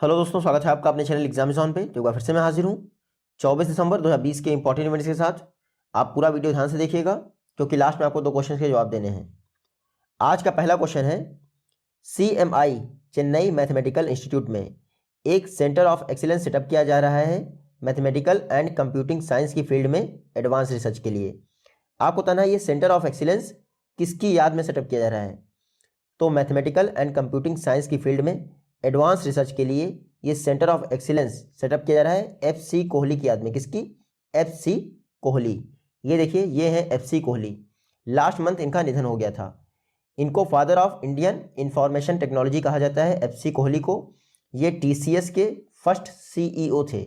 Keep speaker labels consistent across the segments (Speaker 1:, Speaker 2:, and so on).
Speaker 1: Hello दोस्तों, स्वागत है आपका अपने चैनल एग्जामिज़न पे। तो एक बार फिर से मैं हाजिर हूँ 24 दिसंबर 2020 के इंपॉर्टेंट इवेंट्स के साथ। आप पूरा वीडियो ध्यान से देखिएगा क्योंकि लास्ट में आपको 2 क्वेश्चन के जवाब देने हैं। आज का पहला क्वेश्चन है, CMI चेन्नई मैथमेटिकल इंस्टीट्यूट में एक सेंटर ऑफ एक्सीलेंस सेटअप किया जा रहा है मैथमेटिकल एंड कंप्यूटिंग साइंस की फील्ड में एडवांस रिसर्च के लिए। आपको बताना है ये सेंटर ऑफ एक्सीलेंस किसकी याद में सेटअप किया जा रहा है। तो मैथमेटिकल एंड कंप्यूटिंग साइंस की फील्ड में एडवांस रिसर्च के लिए ये सेंटर ऑफ एक्सीलेंस सेटअप किया जा रहा है FC कोहली की याद में। किसकी? FC कोहली। ये देखिए, ये है FC कोहली। लास्ट मंथ इनका निधन हो गया था। इनको father of Indian information technology कहा जाता है, FC कोहली को। ये TCS के फर्स्ट CEO थे।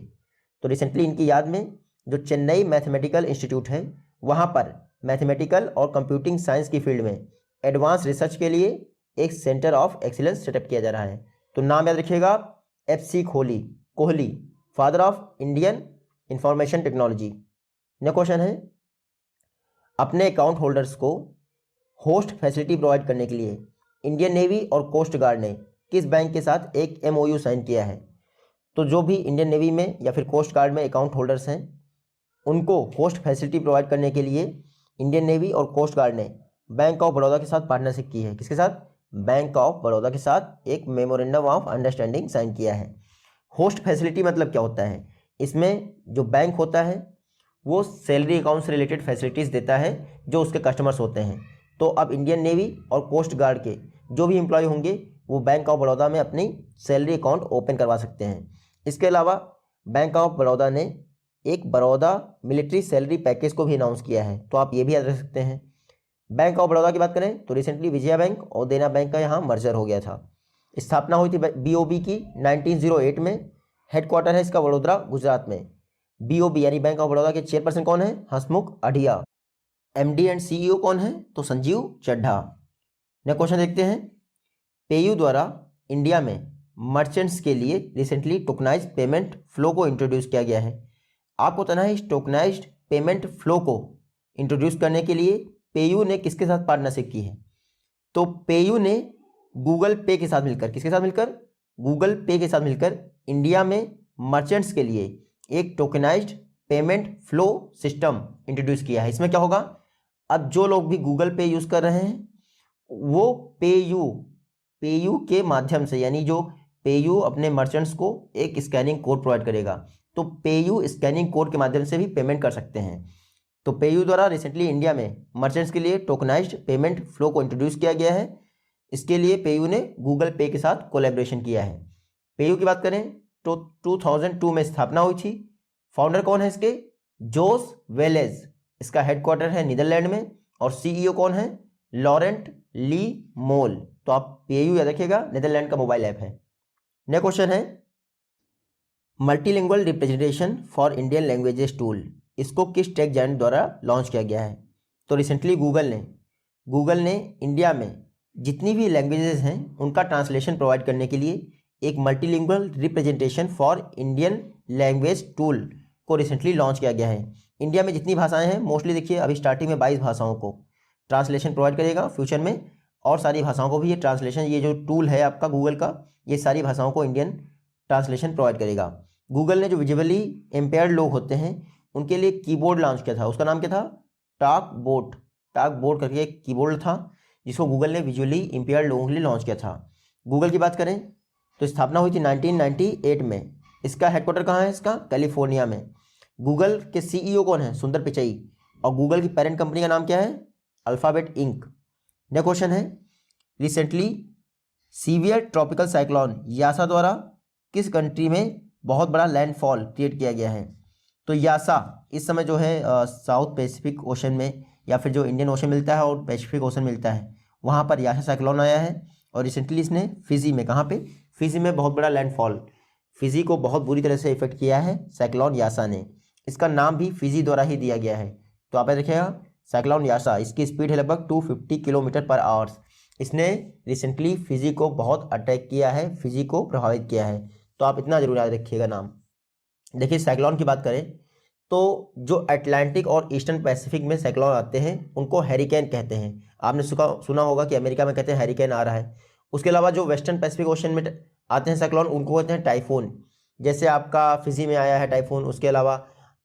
Speaker 1: तो रिसेंटली इनकी याद में जो चेन्नई मैथमेटिकल इंस्टीट्यूट है वहाँ पर मैथमेटिकल और कंप्यूटिंग साइंस की फील्ड में एडवांस रिसर्च के लिए एक सेंटर ऑफ एक्सीलेंस सेटअप किया जा रहा है। तो नाम याद रखिएगा, FC Kohli, father of Indian information technology. Next question है, अपने अकाउंट होल्डर्स को होस्ट फैसिलिटी प्रोवाइड करने के लिए इंडियन नेवी और कोस्ट गार्ड ने किस बैंक के साथ एक MOU साइन किया है। तो जो भी इंडियन नेवी में या फिर कोस्ट गार्ड में अकाउंट होल्डर्स हैं उनको होस्ट फैसिलिटी प्रोवाइड करने के लिए इंडियन नेवी और कोस्ट गार्ड ने बैंक ऑफ बड़ौदा के साथ पार्टनरशिप की है। किसके साथ? बैंक ऑफ बड़ौदा के साथ एक मेमोरेंडम ऑफ अंडरस्टैंडिंग साइन किया है। होस्ट फैसिलिटी मतलब क्या होता है? इसमें जो बैंक होता है वो सैलरी अकाउंट से रिलेटेड फैसिलिटीज़ देता है जो उसके कस्टमर्स होते हैं। तो अब इंडियन नेवी और कोस्ट गार्ड के जो भी एम्प्लॉय होंगे वो बैंक ऑफ बड़ौदा में अपनी सैलरी अकाउंट ओपन करवा सकते हैं। इसके अलावा बैंक ऑफ बड़ौदा ने एक बड़ौदा मिलिट्री सैलरी पैकेज को भी अनाउंस किया है। तो आप ये भी याद रख सकते हैं। बैंक ऑफ बड़ौदा की बात करें तो रिसेंटली विजया बैंक और देना बैंक का यहाँ मर्जर हो गया था। स्थापना हुई थी BOB की 1908 में। हेडक्वार्टर है इसका वडोदरा, गुजरात में। BOB यानी बैंक ऑफ बड़ौदा के चेयरपर्सन कौन है? Hasmukh Adhia. MD and CEO कौन है? तो संजीव चड्ढा। नेक्स्ट क्वेश्चन देखते हैं, पेयू द्वारा इंडिया में मर्चेंट्स के लिए रिसेंटली टोकनाइज्ड पेमेंट फ्लो को इंट्रोड्यूस किया गया है। आपको बताना है इस टोकनाइज्ड पेमेंट फ्लो को इंट्रोड्यूस करने के लिए पेयू ने किसके साथ पार्टनरशिप की है। तो पेयू ने गूगल पे के साथ मिलकर, किसके साथ मिलकर? गूगल पे के साथ मिलकर इंडिया में मर्चेंट्स के लिए एक tokenized payment flow system introduce किया है। इसमें क्या होगा, अब जो लोग भी गूगल पे यूज़ कर रहे हैं वो पेयू के माध्यम से, यानी जो पेयू अपने मर्चेंट्स को एक स्कैनिंग कोड प्रोवाइड करेगा तो पेयू स्कैनिंग कोड के माध्यम से भी पेमेंट कर सकते हैं। तो पेयू द्वारा रिसेंटली इंडिया में मर्चेंट्स के लिए टोकनाइज्ड पेमेंट फ्लो को इंट्रोड्यूस किया गया है। इसके लिए पेयू ने गूगल पे के साथ कोलैबोरेशन किया है। पेयू की बात करें तो 2002 में स्थापना हुई थी। फाउंडर कौन है इसके? जोस वेलेज। इसका हेडक्वार्टर है नीदरलैंड में और CEO कौन है? लॉरेंट ली मोल। तो आप पेयू याद रखिएगा, नीदरलैंड का मोबाइल ऐप है। नेक्स्ट क्वेश्चन है, multilingual representation for Indian languages tool, इसको किस टेक जायंट द्वारा लॉन्च किया गया है। तो रिसेंटली गूगल ने इंडिया में जितनी भी लैंग्वेजेस हैं उनका ट्रांसलेशन प्रोवाइड करने के लिए एक multilingual representation for Indian language tool को रिसेंटली लॉन्च किया गया है। इंडिया में जितनी भाषाएं हैं मोस्टली देखिए अभी स्टार्टिंग में 22 भाषाओं को ट्रांसलेशन प्रोवाइड करेगा। फ्यूचर में और सारी भाषाओं को भी ये ट्रांसलेशन, ये जो टूल है आपका गूगल का, ये सारी भाषाओं को इंडियन ट्रांसलेशन प्रोवाइड करेगा। गूगल ने जो विजुअली इम्पेयर्ड लोग होते हैं उनके लिए कीबोर्ड लॉन्च किया था। उसका नाम क्या था? टॉक बोट करके एक कीबोर्ड था जिसको गूगल ने विजुअली इम्पेयर्ड लोगों के लिए लॉन्च किया था। गूगल की बात करें तो स्थापना हुई थी 1998 में। इसका हेडक्वार्टर कहाँ है? इसका कैलिफोर्निया में। गूगल के CEO कौन है? सुंदर पिचई। और गूगल की पेरेंट कंपनी का नाम क्या है? Alphabet Inc. नेक्स्ट क्वेश्चन है, recently severe tropical cyclone Yasa द्वारा किस कंट्री में बहुत बड़ा लैंडफॉल क्रिएट किया गया है। तो यासा इस समय जो है साउथ पैसिफिक ओशन में, या फिर जो इंडियन ओशन मिलता है और पैसिफिक ओशन मिलता है, वहाँ पर यासा साइक्लोन आया है। और रिसेंटली इसने फिजी में, कहाँ पे? फिजी में बहुत बड़ा लैंडफॉल, फिजी को बहुत बुरी तरह से इफेक्ट किया है साइक्लोन यासा ने। इसका नाम भी फिजी द्वारा ही दिया गया है। तो आप देखिएगा साइक्लोन यासा, इसकी स्पीड है लगभग 250 किलोमीटर पर आवर्स। इसने रिसेंटली फिजी को बहुत अटैक किया है, फिजी को प्रभावित किया है। तो आप इतना जरूर याद रखिएगा नाम। देखिए साइक्लोन की बात करें तो जो अटलांटिक और ईस्टर्न पैसिफिक में साइक्लोन आते हैं उनको हैरिकेन कहते हैं। आपने सुना होगा कि अमेरिका में कहते हैं हैरिकेन आ रहा है, उसके अलावा जो वेस्टर्न पैसिफिक ओशन में आते हैं साइक्लोन, उनको कहते हैं टाइफून। जैसे आपका फिजी में आया है टाइफून, उसके अलावा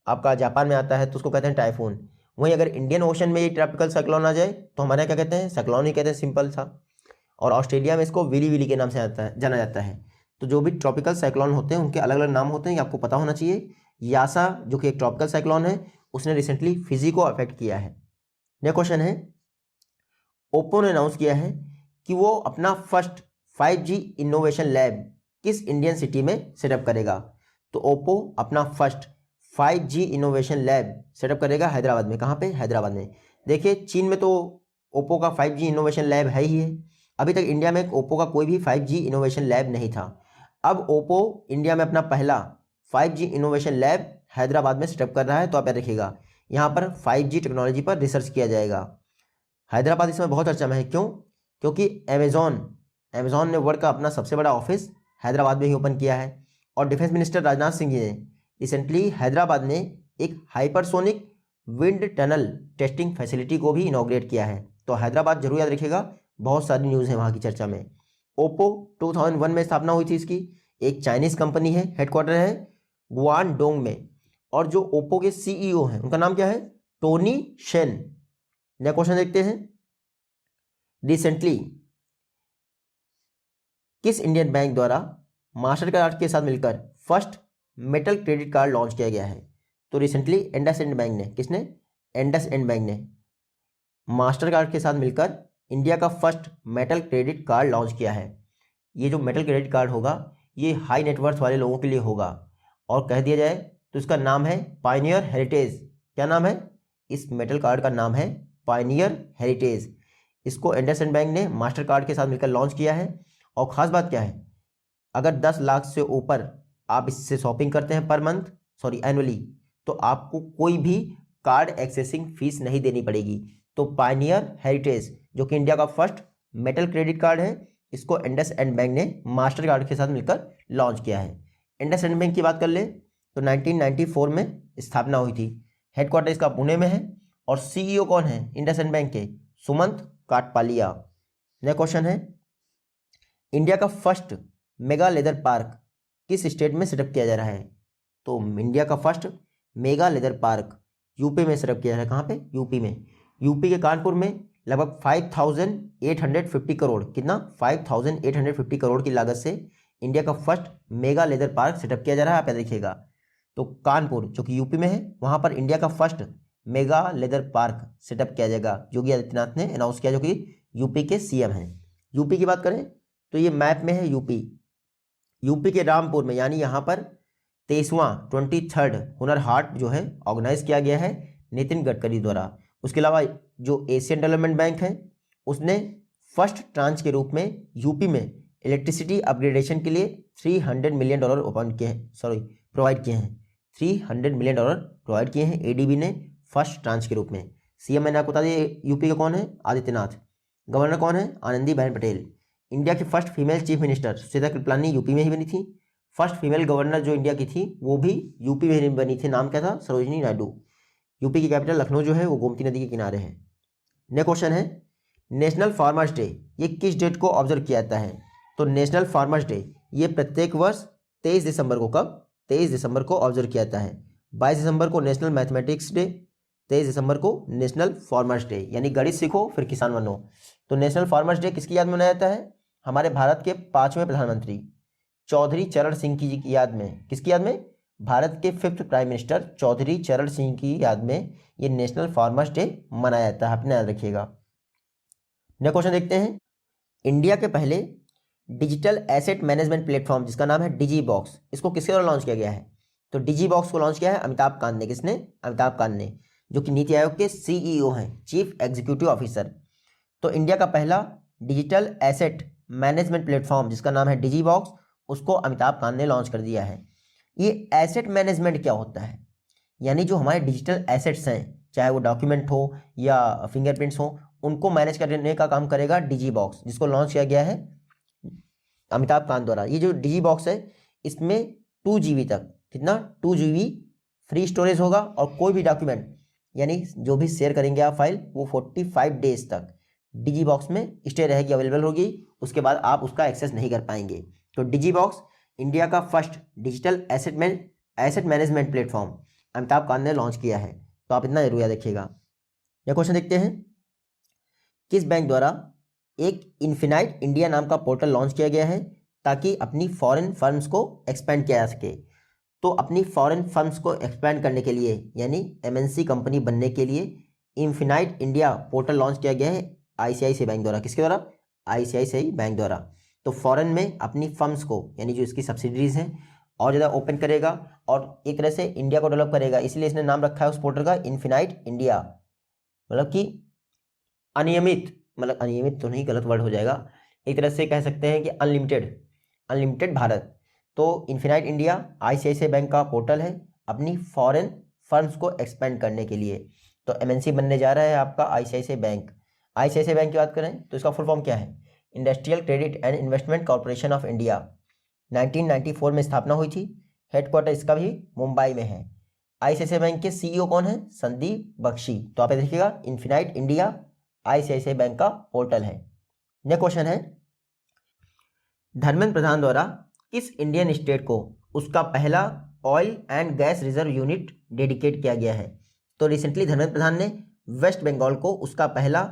Speaker 1: आपका जापान में आता है तो उसको कहते हैं टाइफून। वहीं अगर इंडियन ओशन में ये ट्रॉपिकल साइक्लोन आ जाए तो हमारे यहाँ क्या कहते हैं, साइक्लोन ही कहते हैं, सिंपल सा। और ऑस्ट्रेलिया में इसको विली विली के नाम से जाना जाता है। तो जो भी ट्रॉपिकल साइक्लोन होते हैं उनके अलग अलग नाम होते हैं, ये आपको पता होना चाहिए। यासा जो कि एक ट्रॉपिकल साइक्लोन है, उसने रिसेंटली फिजी को अफेक्ट किया है। नेक्स्ट क्वेश्चन है, ओप्पो ने अनाउंस किया है कि वो अपना फर्स्ट 5G इनोवेशन लैब किस इंडियन सिटी में सेटअप करेगा। तो ओप्पो अपना first 5G innovation lab setup करेगा हैदराबाद में। कहाँ पे? हैदराबाद में। देखिए चीन में तो ओप्पो का 5G इनोवेशन लैब है ही है। अभी तक इंडिया में ओप्पो का कोई भी 5G इनोवेशन लैब नहीं था। अब ओप्पो इंडिया में अपना पहला 5G इनोवेशन लैब हैदराबाद में सेटअप कर रहा है। तो आप याद रखिएगा, यहाँ पर 5G टेक्नोलॉजी पर रिसर्च किया जाएगा। हैदराबाद इस समय बहुत चर्चा में है। क्यों? क्योंकि अमेजॉन ने वर्ल्ड का अपना सबसे बड़ा ऑफिस हैदराबाद में ही ओपन किया है। और डिफेंस मिनिस्टर राजनाथ सिंह जी ने रिसेंटली हैदराबाद में एक hypersonic wind tunnel testing facility को भी इनॉग्रेट किया है। तो हैदराबाद जरूर याद रखिएगा, बहुत सारी न्यूज़ है वहाँ की चर्चा में। ओप्पो 2001 में स्थापना हुई थी इसकी। एक चाइनीज़ कंपनी है, हेडक्वार्टर है गुआनडोंग में। और जो ओप्पो के सीईओ हैं उनका नाम क्या है? Tony Shane. नेक्स्ट क्वेश्चन देखते हैं, रिसेंटली किस इंडियन बैंक द्वारा मास्टर कार्ड के साथ मिलकर first metal credit card launch किया गया है? तो रिसेंटली इंडसइंड बैंक ने, किसने? इंडसइंड बैंक ने मास्टर कार्ड के साथ मिलकर इंडिया का first metal credit card launch किया है। ये जो मेटल क्रेडिट कार्ड होगा ये हाई नेटवर्थ वाले लोगों के लिए होगा। और कह दिया जाए तो इसका नाम है पायनियर हेरिटेज। क्या नाम है? इस मेटल कार्ड का नाम है पायनियर हेरिटेज। इसको इंडसइंड बैंक ने मास्टर कार्ड के साथ मिलकर लॉन्च किया है। और ख़ास बात क्या है, अगर 10 लाख से ऊपर आप इससे शॉपिंग करते हैं पर मंथ, सॉरी एनुअली, तो आपको कोई भी कार्ड एक्सेसिंग फीस नहीं देनी पड़ेगी। तो पायनियर हेरिटेज जो कि इंडिया का फर्स्ट मेटल क्रेडिट कार्ड है, इसको इंडसइंड बैंक ने मास्टर कार्ड के साथ मिलकर लॉन्च किया है। इंडसइंड बैंक की बात कर ले तो 1994 में स्थापना हुई थी। हेडक्वार्टर इसका पुणे में है। और सीईओ कौन है इंडसइंड बैंक के? सुमंत काटपालिया। नेक्स्ट क्वेश्चन है, इंडिया का फर्स्ट मेगा लेदर पार्क किस स्टेट में सेटअप किया जा रहा है? तो इंडिया का first mega leather park UP में सेटअप किया जा रहा है। कहाँ पे? यूपी में। यूपी के कानपुर में लगभग 5850 करोड़, कितना? 5850 करोड़ की लागत से इंडिया का first mega leather park setup किया जा रहा है। आप याद रखिएगा। तो कानपुर जो कि यूपी में है, वहाँ पर इंडिया का first mega leather park setup किया जाएगा। योगी आदित्यनाथ ने अनाउंस किया, जो कि यूपी के सीएम हैं। यूपी की बात करें तो ये मैप में है यूपी के रामपुर में, यानी यहाँ पर 23वां हुनर हाट जो है ऑर्गेनाइज किया गया है नितिन गडकरी द्वारा। उसके अलावा जो एशियन डेवलपमेंट बैंक है उसने फर्स्ट ट्रांच के रूप में यूपी में इलेक्ट्रिसिटी अपग्रेडेशन के लिए $300 मिलियन प्रोवाइड किए हैं। $300 मिलियन प्रोवाइड किए हैं एडीबी ने फर्स्ट ट्रांच के रूप में। सीएम मैंने आपको बता दिया यूपी का कौन है? आदित्यनाथ। गवर्नर कौन है? आनंदीबेन पटेल। इंडिया की first female chief minister Sucheta Kripalani UP में ही बनी थी। फर्स्ट फीमेल गवर्नर जो इंडिया की थी वो भी यूपी में ही बनी थी। नाम क्या था? सरोजिनी नायडू। यूपी की कैपिटल लखनऊ जो है वो गोमती नदी के किनारे है। नेक्स्ट क्वेश्चन है, नेशनल फार्मर्स डे ये किस डेट को ऑब्जर्व किया जाता है? तो नेशनल फार्मर्स डे ये प्रत्येक वर्ष 23 दिसंबर को, कब? 23 दिसंबर को ऑब्जर्व किया जाता है। 22 दिसंबर को नेशनल मैथमेटिक्स डे, 23 दिसंबर को नेशनल फार्मर्स डे, यानी गणित सीखो फिर किसान बनो। तो नेशनल फार्मर्स डे किसकी याद में मनाया जाता है? हमारे भारत के 5वें प्रधानमंत्री चौधरी चरण सिंह की याद में। किसकी याद में? भारत के 5th प्राइम मिनिस्टर चौधरी चरण सिंह की याद में ये नेशनल फार्मर्स डे मनाया जाता है। अपने याद रखिएगा। नेक्स्ट क्वेश्चन देखते हैं, इंडिया के पहले डिजिटल एसेट मैनेजमेंट प्लेटफॉर्म जिसका नाम है डिजी बॉक्स, इसको किसके द्वारा लॉन्च किया गया है? तो डिजी बॉक्स को लॉन्च किया है अमिताभ कांत ने। किसने? अमिताभ कांत ने, जो कि नीति आयोग के सीईओ हैं, चीफ एग्जीक्यूटिव ऑफिसर। तो इंडिया का पहला डिजिटल एसेट मैनेजमेंट प्लेटफॉर्म जिसका नाम है डिजी बॉक्स, उसको अमिताभ कांत ने लॉन्च कर दिया है। ये एसेट मैनेजमेंट क्या होता है? यानी जो हमारे डिजिटल एसेट्स हैं, चाहे वो डॉक्यूमेंट हो या फिंगरप्रिंट्स हो, उनको मैनेज करने का काम करेगा डिजी बॉक्स, जिसको लॉन्च किया गया है अमिताभ कांत द्वारा। ये जो डिजी बॉक्स है इसमें 2 GB तक, कितना? 2 GB फ्री स्टोरेज होगा। और कोई भी डॉक्यूमेंट यानी जो भी शेयर करेंगे आप फाइल, वो 45 डेज तक डिजी बॉक्स में स्टे रहेगी, अवेलेबल होगी। उसके बाद आप उसका एक्सेस नहीं कर पाएंगे। तो डिजीबॉक्स इंडिया का first digital asset management platform Amitabh Kant ने लॉन्च किया है। तो आप इतना जरूर याद रखिएगा। यह क्वेश्चन देखते हैं, किस बैंक द्वारा एक इन्फिनाइट इंडिया नाम का पोर्टल लॉन्च किया गया है ताकि अपनी फॉरेन फर्म्स को एक्सपेंड किया जा सके। तो अपनी फॉरेन फर्म्स को एक्सपेंड करने के लिए यानी एमएनसी कंपनी बनने के लिए इन्फिनाइट इंडिया पोर्टल लॉन्च किया गया है आईसीआईसीआई बैंक द्वारा। किसके द्वारा? आईसीआईसीआई बैंक द्वारा। तो फॉरेन में अपनी फर्म्स को यानी जो इसकी सब्सिडरीज हैं और ज़्यादा ओपन करेगा और एक तरह से इंडिया को डेवलप करेगा, इसलिए इसने नाम रखा है उस पोर्टल का इन्फिनाइट इंडिया। मतलब कि अनियमित, मतलब अनियमित तो नहीं, गलत वर्ड हो जाएगा, एक तरह से कह सकते हैं कि अनलिमिटेड भारत। तो इन्फिनाइट इंडिया आईसीआईसीआई बैंक का पोर्टल है अपनी फॉरेन फर्म्स को एक्सपेंड करने के लिए। तो एमएनसी बनने जा रहा है आपका आईसीआईसीआई बैंक। आईसीआईसीआई बैंक की बात करें तो इसका फुल फॉर्म क्या है? Industrial credit and investment corporation of India. 1994 में स्थापना हुई थी। हेडक्वार्टर इसका भी मुंबई में है। आईसीआईसीआई बैंक के सीईओ कौन है? संदीप बख्शी। तो आप देखिएगा इन्फिनाइट इंडिया आईसीआईसीआई बैंक का पोर्टल है। नेक्स्ट क्वेश्चन है, धर्मेंद्र प्रधान द्वारा किस इंडियन स्टेट को उसका पहला oil and gas reserve unit dedicate किया गया है? तो रिसेंटली धर्मेंद्र प्रधान ने वेस्ट बंगाल को उसका पहला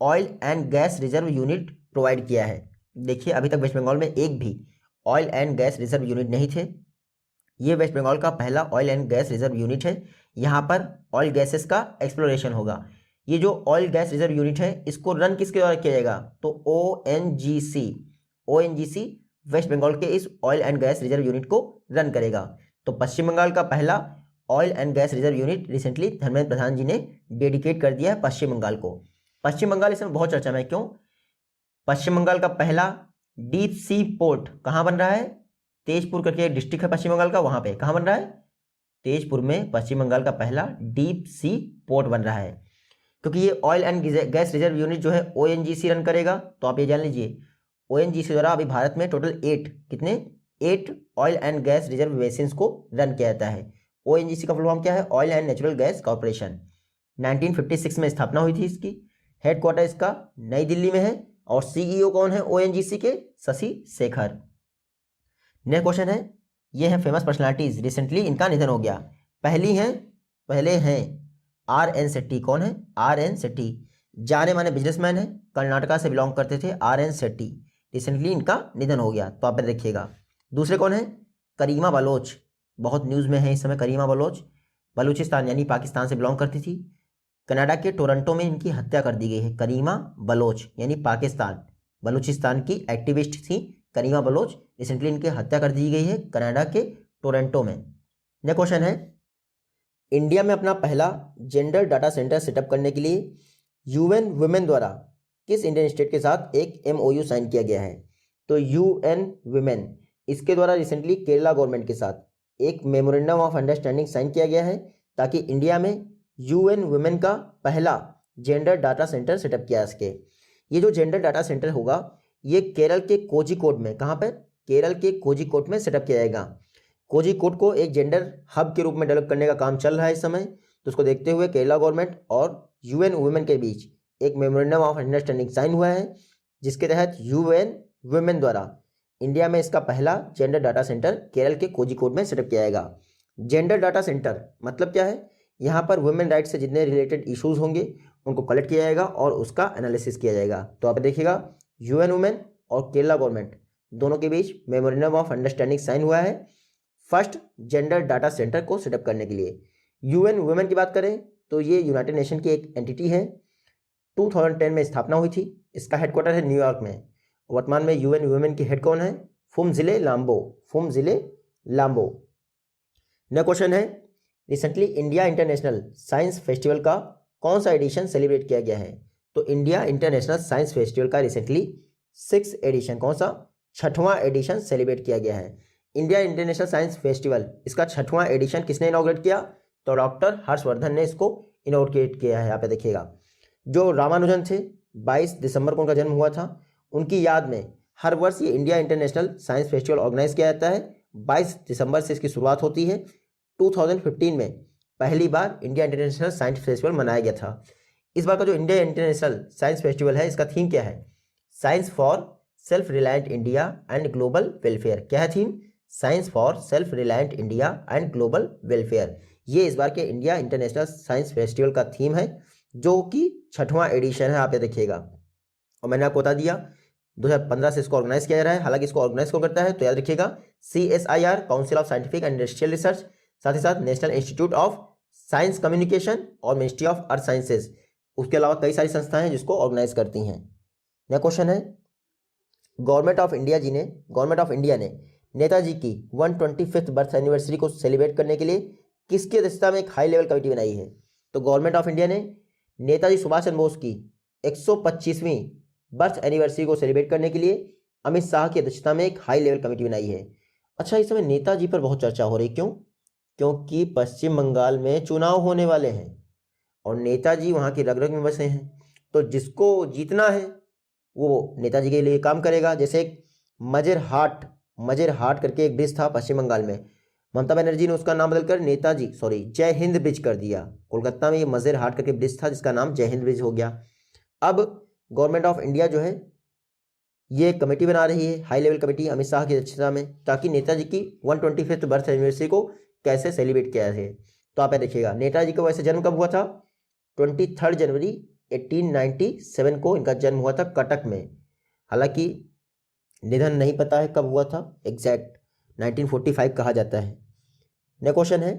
Speaker 1: oil and gas reserve unit provide किया है। देखिए अभी तक वेस्ट बंगाल में एक भी oil and gas reserve unit नहीं थे। ये वेस्ट बंगाल का पहला oil and gas reserve unit है। यहाँ पर ऑयल गैसेस का एक्सप्लोरेशन होगा। ये जो ऑयल गैस रिजर्व यूनिट है इसको रन किसके द्वारा किया जाएगा? तो ओएनजीसी वेस्ट बंगाल के इस oil and gas reserve unit को रन करेगा। तो पश्चिम बंगाल का पहला oil and gas reserve unit recently Dharmendra Pradhan ji ने डेडिकेट कर दिया है पश्चिम बंगाल को। पश्चिम बंगाल इसमें बहुत चर्चा में, क्यों? पश्चिम बंगाल का पहला डीप सी पोर्ट कहाँ बन रहा है? तेजपुर करके डिस्ट्रिक्ट है पश्चिम बंगाल का, वहां पे कहाँ बन रहा है? तेजपुर में पश्चिम बंगाल का पहला डीप सी पोर्ट बन रहा है। क्योंकि ये oil and gas reserve unit जो है ओएनजीसी रन करेगा। तो आप ये जान लीजिए ओएनजीसी द्वारा अभी भारत में total 8 oil and gas reserve basins को रन किया जाता है। ओएनजीसी का फुल फॉर्म क्या है? Oil and natural gas corporation. 1956 में स्थापना हुई थी इसकी। हेडक्वार्टर इसका नई दिल्ली में है और सीईओ कौन है ओएनजीसी के? शशि शेखर। नेक्स्ट क्वेश्चन है, ये है फेमस पर्सनालिटीज, रिसेंटली इनका निधन हो गया। पहले हैं आर.एन. शेट्टी। कौन है? आर.एन. शेट्टी जाने माने बिजनेसमैन है, कर्नाटका से बिलोंग करते थे आर.एन. शेट्टी। रिसेंटली इनका निधन हो गया, तो आप देखिएगा। दूसरे कौन है? करीमा बलोच, बहुत न्यूज़ में है इस समय। करीमा बलोच बलूचिस्तान यानी पाकिस्तान से बिलोंग करती थी। कनाडा के टोरंटो में इनकी हत्या कर दी गई है। करीमा बलोच यानी बलूचिस्तान की एक्टिविस्ट थी करीमा बलोच। रिसेंटली इनकी हत्या कर दी गई है कनाडा के टोरंटो में। नेक्स्ट क्वेश्चन है, इंडिया में अपना पहला जेंडर डाटा सेंटर सेटअप करने के लिए यूएन वुमेन द्वारा किस इंडियन स्टेट के साथ एक एमओयू साइन किया गया है? तो यूएन वुमेन इसके द्वारा रिसेंटली केरला गवर्नमेंट के साथ एक मेमोरेंडम ऑफ अंडरस्टैंडिंग साइन किया गया है ताकि इंडिया में यूएन वुमेन का पहला जेंडर डाटा सेंटर सेटअप किया जा सके। ये जो जेंडर डाटा सेंटर होगा ये केरल के कोझिकोड में, कहाँ पर? केरल के कोझिकोड में सेटअप किया जाएगा। कोझिकोड को एक जेंडर हब के रूप में डेवलप करने का काम चल रहा है इस समय। तो उसको देखते हुए केरला गवर्नमेंट और यूएन वुमेन के बीच एक मेमोरेंडम ऑफ अंडरस्टैंडिंग साइन हुआ है, जिसके तहत यूएन वुमेन द्वारा इंडिया में इसका पहला जेंडर डाटा सेंटर केरल के कोझिकोड में सेटअप किया जाएगा। जेंडर डाटा सेंटर मतलब क्या है? यहाँ पर वुमेन राइट से जितने रिलेटेड इश्यूज होंगे उनको कलेक्ट किया जाएगा और उसका एनालिसिस किया जाएगा। तो आप देखिएगा यूएन वुमेन और केरला गवर्नमेंट दोनों के बीच मेमोरेंडम ऑफ अंडरस्टैंडिंग साइन हुआ है फर्स्ट जेंडर डाटा सेंटर को सेटअप करने के लिए। यूएन वुमेन की बात करें तो ये यूनाइटेड नेशन की एक एंटिटी है। 2010 में स्थापना हुई थी। इसका हेडक्वार्टर है न्यूयॉर्क में। वर्तमान में यूएन वुमेन की हेड कौन है? फुमजिले लाम्बो। नेक्स्ट क्वेश्चन है, recently India international science festival का कौन सा एडिशन सेलिब्रेट किया गया है? तो इंडिया इंटरनेशनल साइंस फेस्टिवल का रिसेंटली 6th एडिशन, कौन सा? 6वां एडिशन सेलिब्रेट किया गया है। इंडिया इंटरनेशनल साइंस फेस्टिवल इसका 6वां एडिशन किसने इनॉग्रेट किया? तो डॉक्टर हर्षवर्धन ने इसको इनॉग्रेट किया है। यहाँ पे देखिएगा जो रामानुजन थे 22 दिसंबर को उनका जन्म हुआ था, उनकी याद में हर वर्ष ये India international science festival organise किया जाता है। 22 दिसंबर से इसकी शुरुआत होती है। 2015 में पहली बार इंडिया इंटरनेशनल साइंस फेस्टिवल मनाया गया था। इस बार का जो इंडिया इंटरनेशनल साइंस फेस्टिवल है इसका थीम क्या है? Science for self reliant India and global welfare. क्या है theme? Science for self reliant India and global welfare. ये इस बार के इंडिया इंटरनेशनल साइंस फेस्टिवल का थीम है, जो कि 6वां एडिशन है। आप ये देखिएगा, और मैंने आपको बता दिया 2015 से इसको ऑर्गेनाइज किया जा रहा है। हालांकि इसको ऑर्गेनाइज कौन करता है, तो याद रखिएगा CSIR, council of scientific and industrial research, साथ ही साथ national institute of science communication और मिनिस्ट्री ऑफ अर्थ साइंसेज। उसके अलावा कई सारी संस्थाएं हैं जिसको ऑर्गेनाइज करती हैं। नया क्वेश्चन है, गवर्नमेंट ऑफ इंडिया ने नेताजी की 125th बर्थ एनिवर्सरी को सेलिब्रेट करने के लिए किसकी अध्यक्षता में एक हाई लेवल कमेटी बनाई है? तो गवर्नमेंट ऑफ इंडिया ने नेताजी सुभाष चंद्र बोस की 125वीं बर्थ एनिवर्सरी को सेलिब्रेट करने के लिए अमित शाह की अध्यक्षता में एक हाई लेवल कमेटी बनाई है। अच्छा, इस समय नेताजी पर बहुत चर्चा हो रही, क्यों? क्योंकि पश्चिम बंगाल में चुनाव होने वाले हैं और नेताजी वहाँ की रग रग में बसे हैं, तो जिसको जीतना है वो नेताजी के लिए काम करेगा। जैसे एक मजेरहाट करके एक ब्रिज था पश्चिम बंगाल में, ममता बनर्जी ने उसका नाम बदलकर जय हिंद ब्रिज कर दिया। कोलकाता में ये मजेरहाट करके ब्रिज था जिसका नाम जय हिंद ब्रिज हो गया। अब गवर्नमेंट ऑफ इंडिया जो है ये कमेटी बना रही है, high level committee Amit Shah की अध्यक्षता में, ताकि नेताजी की 125th बर्थ एनिवर्सरी को कैसे सेलिब्रेट किया जाए। तो आप देखिएगा, नेताजी का वैसे जन्म कब हुआ था? 23 जनवरी 1897 को इनका जन्म हुआ था कटक में। हालांकि निधन नहीं पता है कब हुआ था एग्जैक्ट, 1945 कहा जाता है। नेक्स्ट क्वेश्चन है,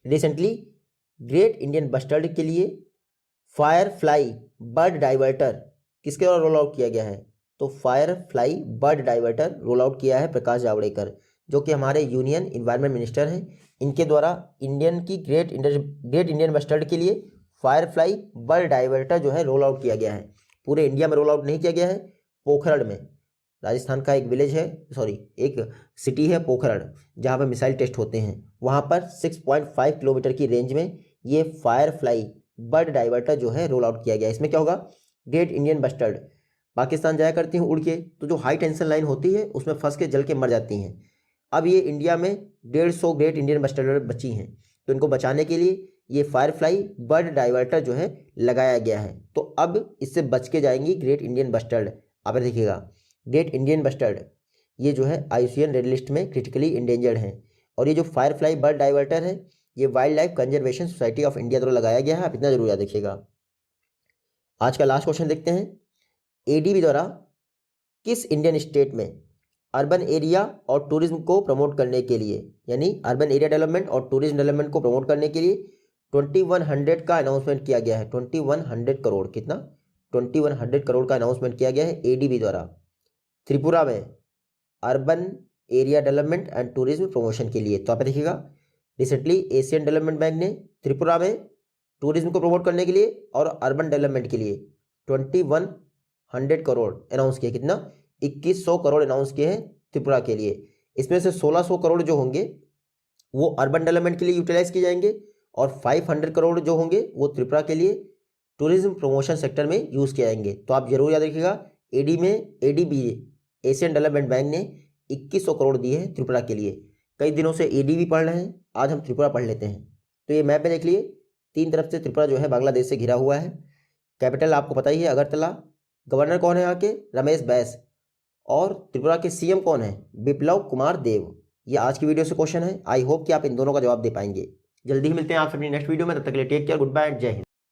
Speaker 1: रिसेंटली ग्रेट इंडियन बस्टर्ड के लिए फायरफ्लाई बर्ड डाइवर्टर किसके द्वारा रोल आउट किया गया है? तो Firefly bird diverter roll out किया है प्रकाश जावड़ेकर, जो कि हमारे यूनियन इन्वायरमेंट मिनिस्टर हैं। इनके द्वारा ग्रेट इंडियन बस्टर्ड के लिए फायरफ्लाई बर्ड डाइवर्टर जो है रोल आउट किया गया है। पूरे इंडिया में रोल आउट नहीं किया गया है, पोखरण में, राजस्थान का एक विलेज है, एक सिटी है पोखरण, जहाँ पर मिसाइल टेस्ट होते हैं, वहाँ पर 6.5 किलोमीटर की रेंज में ये फायरफ्लाई बर्ड डाइवर्टर जो है रोल आउट किया गया। इसमें क्या होगा, ग्रेट इंडियन बस्टर्ड पाकिस्तान जाया करती हैं उड़ के, तो जो हाई टेंशन लाइन होती है उसमें फंस के जल के मर जाती हैं। अब ये इंडिया में 150 ग्रेट इंडियन बस्टर्ड बची हैं, तो इनको बचाने के लिए ये फायरफ्लाई बर्ड डाइवर्टर जो है लगाया गया है। तो अब इससे बच के जाएंगी ग्रेट इंडियन बस्टर्ड। आप देखिएगा, ग्रेट इंडियन बस्टर्ड ये जो है IUCN रेड लिस्ट में क्रिटिकली इंडेंजर्ड है, और ये जो फायरफ्लाई बर्ड डाइवर्टर है ये wild life conservation society of India द्वारा लगाया गया है। आप इतना जरूर याद रखिएगा। आज का लास्ट क्वेश्चन देखते हैं, ADB द्वारा किस इंडियन स्टेट में अर्बन एरिया और टूरिज्म को प्रमोट करने के लिए, यानी अर्बन एरिया डेवलपमेंट और टूरिज्म डेवलपमेंट को प्रमोट करने के लिए 2100 का अनाउंसमेंट किया गया है? 2100 करोड़, कितना? 2100 करोड़ का अनाउंसमेंट किया गया है ADB द्वारा त्रिपुरा में urban area development and tourism promotion के लिए। तो आप देखिएगा, रिसेंटली एशियन डेवलपमेंट बैंक ने त्रिपुरा में टूरिज्म को प्रमोट करने के लिए और अर्बन डेवलपमेंट के लिए 2100 करोड़ अनाउंस किए। कितना? 2100 करोड़ अनाउंस किए हैं त्रिपुरा के लिए। इसमें से 1600 करोड़ जो होंगे वो अर्बन डेवलपमेंट के लिए यूटिलाइज किए जाएंगे, और 500 करोड़ जो होंगे वो त्रिपुरा के लिए टूरिज्म प्रमोशन सेक्टर में यूज़ किए जाएंगे। तो आप जरूर याद रखिएगा, ADB एशियन डेवलपमेंट बैंक ने 2100 करोड़ दिए हैं त्रिपुरा के लिए। कई दिनों से ADB पढ़ रहे हैं, आज हम त्रिपुरा पढ़ लेते हैं। तो ये मैप में देख लिए, 3 तरफ से त्रिपुरा जो है बांग्लादेश से घिरा हुआ है। कैपिटल आपको पता ही है अगरतला। गवर्नर कौन है यहाँ के? रमेश बैस। और त्रिपुरा के CM कौन है? बिप्लब कुमार देव। ये आज की वीडियो से क्वेश्चन है। आई होप कि आप इन दोनों का जवाब दे पाएंगे। जल्दी ही मिलते हैं आप अपनी नेक्स्ट वीडियो में, तब तक के लिए take care, good bye and जय हिंद।